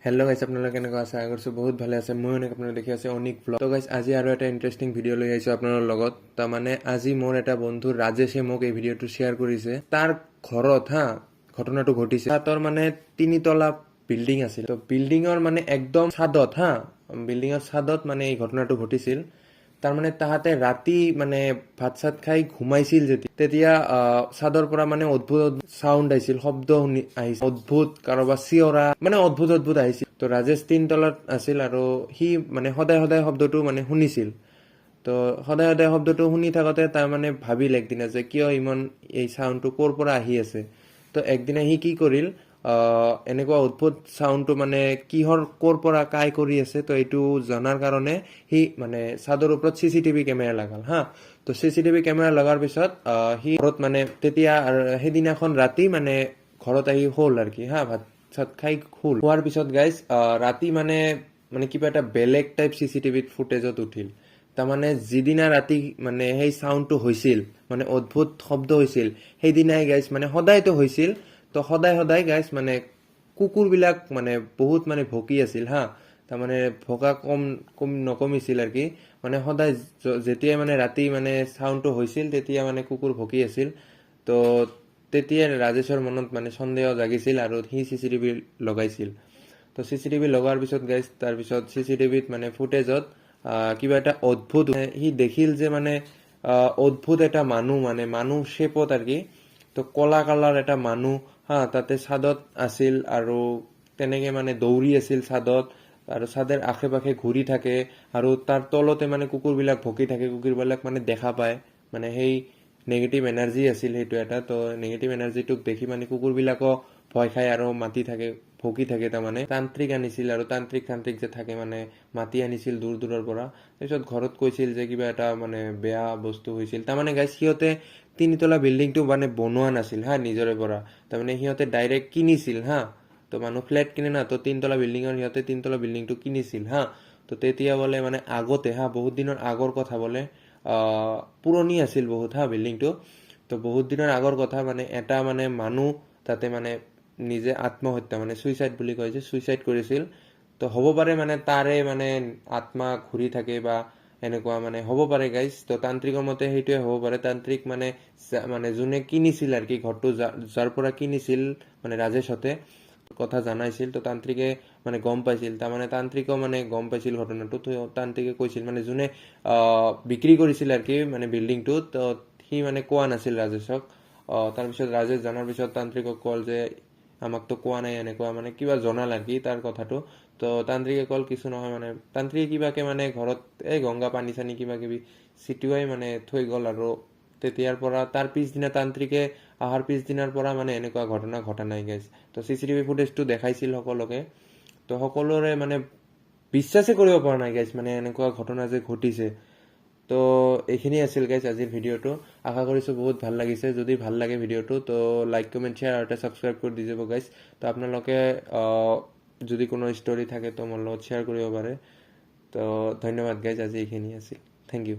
Hello' গাইছ, আপোনালোকে কেনেকুৱা আছে? আশা কৰিছোঁ বহুত ভালে আছে। মই এনেকৈ আপোনালোকে দেখি আছে অনিক ব্লগ। তো গাইছ, আজি আৰু এটা ইণ্টাৰেষ্টিং ভিডিঅ' লৈ আহিছোঁ আপোনালোকৰ লগত। তাৰমানে আজি মোৰ এটা বন্ধু ৰাজেশে মোক এই ভিডিঅ'টো শ্বেয়াৰ কৰিছে। তাৰ ঘৰত ঘটনাটো ঘটিছে। তাতৰ মানে 3 তলা বিল্ডিং আছিল। তো বিল্ডিঙৰ মানে একদম ছাদত বিল্ডিঙৰ ছাদত মানে এই ঘটনাটো ঘটিছিল। তাৰমানে তাহাঁতে ৰাতি মানে ভাত চাত খাই ঘুমাইছিল তেতিয়া ছাদৰ পৰা মানে অদ্ভুত চাউণ্ড আহিছিল, শব্দ আহিছিল, অদ্ভুত কাৰোবাৰ চিঞৰা, মানে অদ্ভুত আহিছিল। তো ৰাজেশ 3 তলাত আছিল আৰু সি মানে সদায় শব্দটো মানে শুনিছিল। তো সদায় শব্দটো শুনি থাকোঁতে তাৰ মানে ভাবিল একদিনা যে কিয় ইমান এই চাউণ্ডটো ক'ৰ পৰা আহি আছে। তো একদিনা সি কি কৰিল, এনেকুৱা অদ্ভুত চাউণ্ডটো মানে কিহৰ ক'ৰ পৰা কাই কৰি আছে। তো এইটো জনাৰ কাৰণে সি মানে ছাদৰ ওপৰত CCTV কেমেৰা লগাল তো CCTV কেমেৰা লগাৰ পিছত সি ঘৰত মানে তেতিয়া সেইদিনাখন ৰাতি মানে ঘৰত আহি শুল আৰু কি ভাত চাত খাই শোৱাৰ পিছত গাইজ ৰাতি মানে কিবা এটা বেলেগ টাইপ CCTVত ফুটেজত উঠিল। তাৰমানে যিদিনা ৰাতি মানে সেই চাউণ্ডটো হৈছিল, মানে অদ্ভুত শব্দ হৈছিল, সেইদিনাই গাইজ মানে সদায়তো হৈছিল। তো সদায় গাইজ মানে কুকুৰবিলাক মানে বহুত মানে ভকি আছিল তাৰমানে ভকা নকমিছিল আৰু কি। মানে সদায় যেতিয়াই মানে ৰাতি মানে চাউণ্ডটো হৈছিল তেতিয়া মানে কুকুৰ ভকি আছিল। তো তেতিয়া ৰাজেশৰ মনত মানে সন্দেহ জাগিছিল আৰু সি CCTV লগাইছিল। তো CCTV লগোৱাৰ পিছত গাইজ তাৰপিছত CCTVত মানে ফুটেজত কিবা এটা অদ্ভুত সি দেখিল যে মানে অদ্ভুত এটা মানুহ শ্বেপত আৰু কি। তো কলা কালাৰ এটা মানুহ তাতে ছাদত আছিল আৰু তেনেকে মানে দৌৰি আছিল ছাদত, আৰু ছাদেৰ আশে পাশে ঘূৰি থাকে আৰু তাৰ তলতে মানে কুকুৰবিলাক ভকি থাকে। কুকুৰবিলাক মানে দেখা পায়, মানে সেই নেগেটিভ এনাৰ্জি আছিল সেইটো এটা। তো নেগেটিভ এনাৰ্জিটোক দেখি মানে কুকুৰবিলাকো ভয় খায় আৰু মাতি থাকে, ভকি থাকে। তাৰমানে তান্ত্ৰিক আনিছিল আৰু তান্ত্ৰিক যে থাকে মানে মাতি আনিছিল দূৰৰ পৰা। তাৰপিছত ঘৰত কৈছিল যে কিবা এটা মানে বেয়া বস্তু হৈছিল। তাৰমানে গাইজ সিহঁতে 3 তলা বিল্ডিংটো মানে বনোৱা নাছিল নিজৰে পৰা। তাৰমানে সিহঁতে ডাইৰেক্ট কিনিছিল তো মানুহ ফ্লেট কিনে তো 3 তলা বিল্ডিঙৰ সিহঁতে 3 তলা বিল্ডিংটো কিনিছিল তো তেতিয়া বোলে মানে আগতে বহুত দিনৰ আগৰ কথা বোলে, পুৰণি আছিল বহুত বিল্ডিংটো। তো বহুত দিনৰ আগৰ কথা, মানে এটা মানে মানুহ তাতে মানে নিজে আত্মহত্যা মানে চুইচাইড বুলি কয় যে, চুইচাইড কৰিছিল। তো হ'ব পাৰে মানে তাৰে মানে আত্মা ঘূৰি থাকে বা এনেকুৱা মানে হ'ব পাৰে গাইজ। তো তান্ত্ৰিকৰ মতে সেইটোৱে হ'ব পাৰে। তান্ত্ৰিক মানে যোনে কিনিছিল আৰু কি ঘৰটো, যাৰ পৰা কিনিছিল মানে ৰাজেশহঁতে কথা জনাইছিল। তো তান্ত্ৰিকে মানে গম পাইছিল, তাৰমানে তান্ত্ৰিকেও মানে গম পাইছিল ঘটনাটো। তো তান্ত্ৰিকে কৈছিল মানে যোনে বিক্ৰী কৰিছিল আৰু কি মানে বিল্ডিংটো, তো সি মানে কোৱা নাছিল ৰাজেশক। তাৰপিছত ৰাজেশ জনাৰ পিছত তান্ত্ৰিকক কল যে আমাকতো কোৱা নাই, এনেকুৱা মানে কিবা জনাল আৰু কি তাৰ কথাটো। তো তান্ত্ৰিকে কল কিছু নহয়, মানে তান্ত্ৰিকে কিবাকে মানে ঘৰত এই গংগা পানী চানী কিবা কিবি চিটুৱাই মানে থৈ গ'ল। আৰু তেতিয়াৰ পৰা তাৰ পিছদিনা তান্ত্ৰিকে অহাৰ পিছদিনাৰ পৰা মানে এনেকুৱা ঘটনা ঘটা নাই গাইজ। তো CCTV ফুটেজটো দেখাইছিল সকলোকে, তো সকলোৰে মানে বিশ্বাসে কৰিব পৰা নাই গাইজ, মানে এনেকুৱা ঘটনা যে ঘটিছে। তো এইখিনি আছিল গাইজ আজিৰ ভিডিঅ'টো। আশা কৰিছোঁ বহুত ভাল লাগিছে। যদি ভাল লাগে ভিডিঅ'টো তো লাইক কমেণ্ট শ্বেয়াৰ আৰু এটা ছাবস্ক্ৰাইব কৰি দি যাব গাইজ। তো আপোনালোকে যদি কোনো ষ্টৰি থাকে তো মোৰ লগত শ্বেয়াৰ কৰিব পাৰে। তো ধন্যবাদ গাইজ, আজি এইখিনি আছিল। Thank U.